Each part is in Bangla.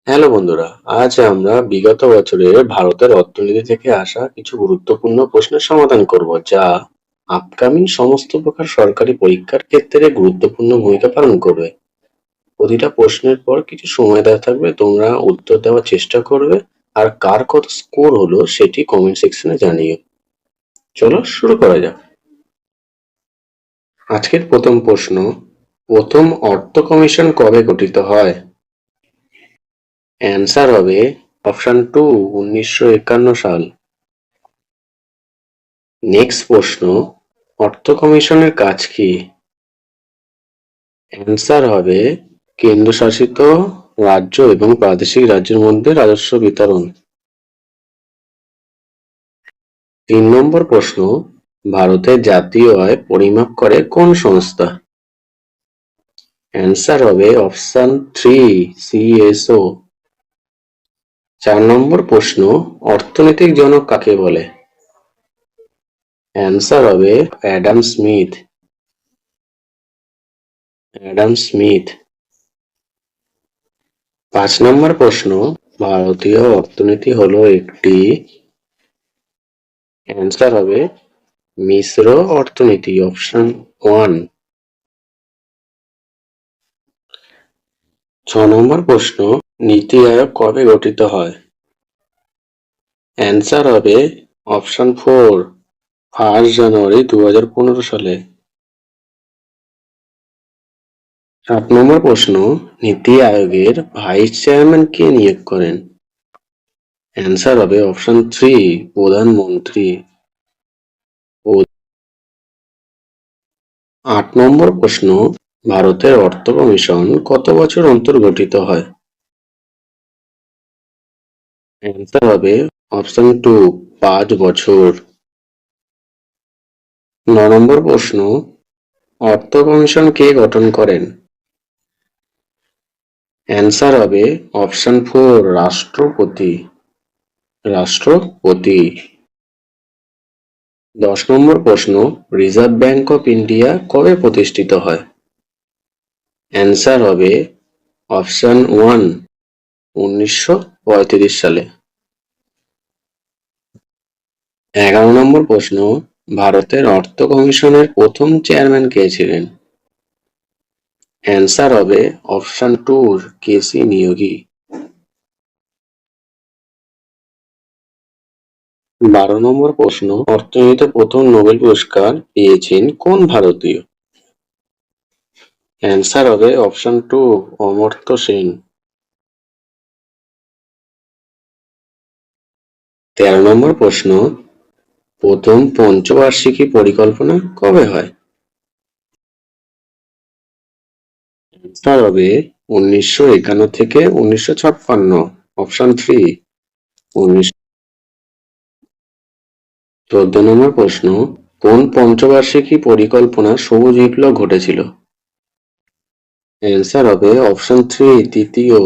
হ্যালো বন্ধুরা, আজ আমরা বিগত বছরের ভারতের অর্থনীতি থেকে আসা কিছু গুরুত্বপূর্ণ প্রশ্নের সমাধান করব, যা আপকামিং সমস্ত প্রকার সরকারি পরীক্ষার ক্ষেত্রে গুরুত্বপূর্ণ ভূমিকা পালন করবে। প্রতিটা প্রশ্নের পর কিছু সময় দেওয়া থাকবে, তোমরা উত্তর দেওয়ার চেষ্টা করবে, আর কার কত স্কোর হলো সেটি কমেন্ট সেকশনে জানিও। চলো শুরু করা যাক। আজকের প্রথম প্রশ্ন, প্রথম অর্থ কমিশন কবে গঠিত হয়? অ্যান্সার হবে অপশন 2, 1951 সাল। নেক্সট প্রশ্ন, অর্থ কমিশনের কাজ কি? অ্যান্সার হবে কেন্দ্রশাসিত রাজ্য এবং প্রাদেশিক রাজ্যের মধ্যে রাজস্ব বিতরণ। 3 নম্বর প্রশ্ন, ভারতের জাতীয় আয় পরিমাপ করে কোন সংস্থা? অ্যান্সার হবে অপশন 3, সিএসও। 4 নম্বর প্রশ্ন, অর্থনৈতিক জনক কাকে বলে? অ্যান্সার হবে অ্যাডাম স্মিথ। Adam Smith. 5 নম্বর প্রশ্ন, ভারতীয় অর্থনীতি হলো একটি। অ্যান্সার হবে মিশ্র অর্থনীতি, অপশন 1। 6 নম্বর প্রশ্ন, নীতি আয়োগ কবে গঠিত হয়? অ্যান্সার হবে অপশন 4, 1 জানুয়ারি 2015 সালে। 7 নম্বর প্রশ্ন, নীতি আয়োগের ভাইস চেয়ারম্যান কে নিয়োগ করেন? অ্যান্সার হবে অপশন 3, প্রধানমন্ত্রী। 8 নম্বর প্রশ্ন, ভারতের অর্থ কমিশন কত বছর অন্তর গঠিত হয়? অ্যান্সার হবে অপশন 2, 5 বছর। 9 নম্বর প্রশ্ন, অর্থ কমিশন কে গঠন করেন? অ্যান্সার হবে অপশন 4, রাষ্ট্রপতি। রাষ্ট্রপতি। 10 নম্বর প্রশ্ন, রিজার্ভ ব্যাঙ্ক অফ ইন্ডিয়া কবে প্রতিষ্ঠিত হয়? অ্যান্সার হবে অপশন 1, 1935 সালে। 11 নম্বর প্রশ্ন, ভারতের অর্থ কমিশনের প্রথম চেয়ারম্যান কে ছিলেন? অ্যান্সার হবে অপশন 2, কেসি নিয়োগী। 12 নম্বর প্রশ্ন, অর্থনীতিতে প্রথম নোবেল পুরস্কার পেয়েছেন কোন ভারতীয়? অ্যান্সার হবে অপশন 2, অমর্ত্য সেন। 13 নম্বর প্রশ্ন, প্রথম পঞ্চবার্ষিকী পরিকল্পনা কবে হয়? অ্যান্সার হবে 1951 থেকে 1956, অপশন 3, 14 নম্বর প্রশ্ন, কোন পঞ্চবার্ষিকী পরিকল্পনা সবুজ বিপ্লব ঘটেছিল? অ্যান্সার হবে অপশন 3, তৃতীয়।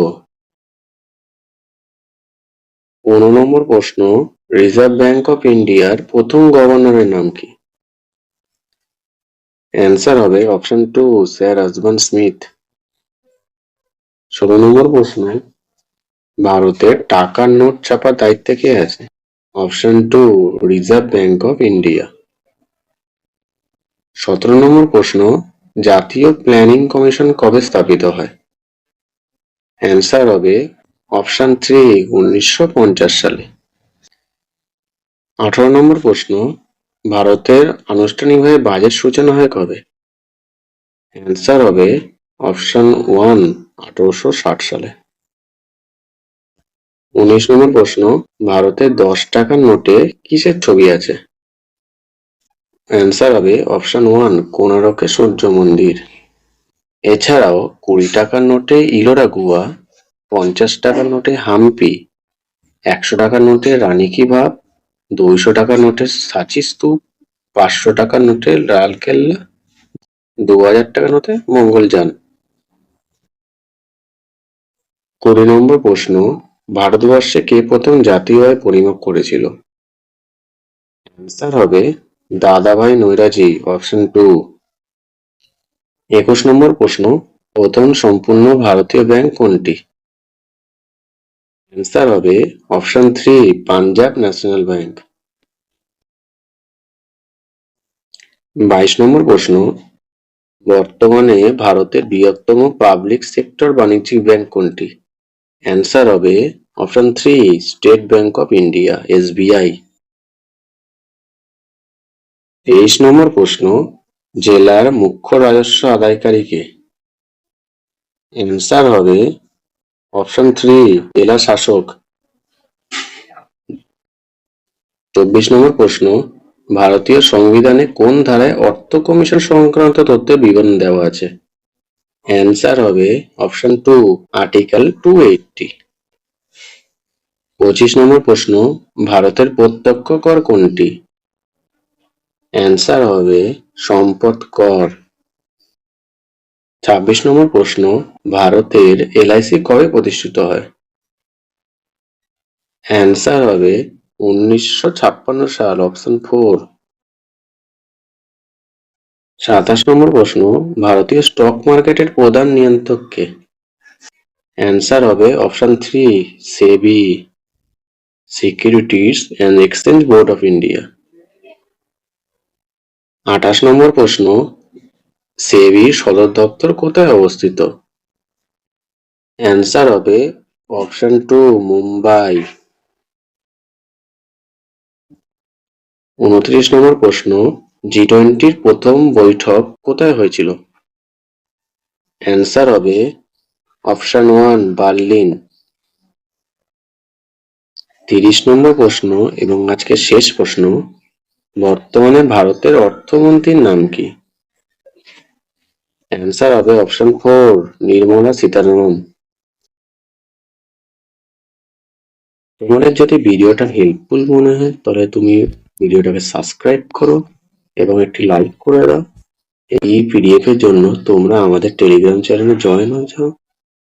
15 নম্বর প্রশ্ন, রিজার্ভ ব্যাঙ্ক অফ ইন্ডিয়ার প্রথম গভর্নরের নাম কি? অ্যান্সার হবে অপশন 2, স্যার আসমান স্মিথ। 16 নম্বর প্রশ্ন, ভারতের টাকার নোট ছাপার দায়িত্বে কে আছে? Option 2, reserve bank of India. 17 নম্বর প্রশ্ন, জাতীয় প্ল্যানিং কমিশন কবে স্থাপিত হয়? অ্যান্সার হবে অপশন 3, 1950 সালে। 18 নম্বর প্রশ্ন, ভারতের আনুষ্ঠানিকভাবে বাজেট সূচনা হয় কবে? অ্যান্সার হবে অপশন 1, 1860 সালে। 19 নম্বর প্রশ্ন, ভারতের 10 টাকার নোটে কিসের ছবি আছে? অ্যান্সার হবে অপশন 1, কোণারকের সূর্য মন্দির। এছাড়াও 20 টাকার নোটে ইলোরা গুহা, 50 টাকার নোটে হাম্পি, 100 টাকার নোটে রানী কি ভাভ, 200 টাকার নোটে সাঁচি স্তূপ, 500 টাকার নোটে লাল কেল্লা, 2000 টাকার নোটে মঙ্গলযান। 20 নম্বর প্রশ্ন, ভারতবর্ষে কে প্রথম জাতীয় আয় পরিমাপ করেছিল? অ্যান্সার হবে দাদাভাই নৈরাজি, অপশন 2। 21 নম্বর প্রশ্ন, প্রথম সম্পূর্ণ ভারতীয় ব্যাংক কোনটি? অ্যান্সার হবে অপশন 3 পাঞ্জাব ন্যাশনাল ব্যাংক। 22 নম্বর প্রশ্ন, বর্তমানে ভারতের বৃহত্তম পাবলিক সেক্টর বাণিজ্যিক ব্যাংক কোনটি? অ্যান্সার হবে option 3 state bank of India SBI. 23 নম্বর প্রশ্ন, জেলার মুখ্য রাজস্ব আদায়কারী কে? অ্যান্সার হবে অপশন 3 জেলা শাসক। 24 নম্বর প্রশ্ন, ভারতীয় সংবিধানে কোন ধারায় অর্থ কমিশন সংক্রান্ত তথ্যের বিবরণ দেওয়া আছে? অ্যান্সার হবে অপশন 2 আর্টিকেল 280। 25 নম্বর প্রশ্ন, ভারতের প্রত্যক্ষ কর কোনটি? অ্যান্সার হবে সম্পদ কর। 26 নম্বর প্রশ্ন, ভারতের এলআইসি কবে প্রতিষ্ঠিত হয়? অ্যান্সার হবে 1956 সাল, অপশন 4। 27 নম্বর প্রশ্ন, ভারতীয় স্টক মার্কেটের প্রধান নিয়ন্ত্রক কে? অ্যান্সার হবে option 3 SEBI securities and exchange board of India. 28 নম্বর প্রশ্ন, সেবির সদর দপ্তর কোথায় অবস্থিত? অ্যান্সার হবে অপশন 2 মুম্বাই। 29 নম্বর প্রশ্ন, জি20-র প্রথম বৈঠক কোথায় হয়েছিল? অ্যান্সার হবে অপশন 1 বার্লিন। 30 নম্বর প্রশ্ন এবং আজকের শেষ প্রশ্ন, বর্তমানে ভারতের অর্থমন্ত্রীর নাম কি? অ্যান্সার হবে অপশন 4 নির্মলা সীতারামন। তোমাদের যদি ভিডিওটা হেল্পফুল মনে হয় তাহলে তুমি ভিডিওটাকে সাবস্ক্রাইব করো এবং একটি লাইক করে দাও। এই পিডিএফ এর জন্য তোমরা আমাদের টেলিগ্রাম চ্যানেলে জয়েন হয়ে যাও।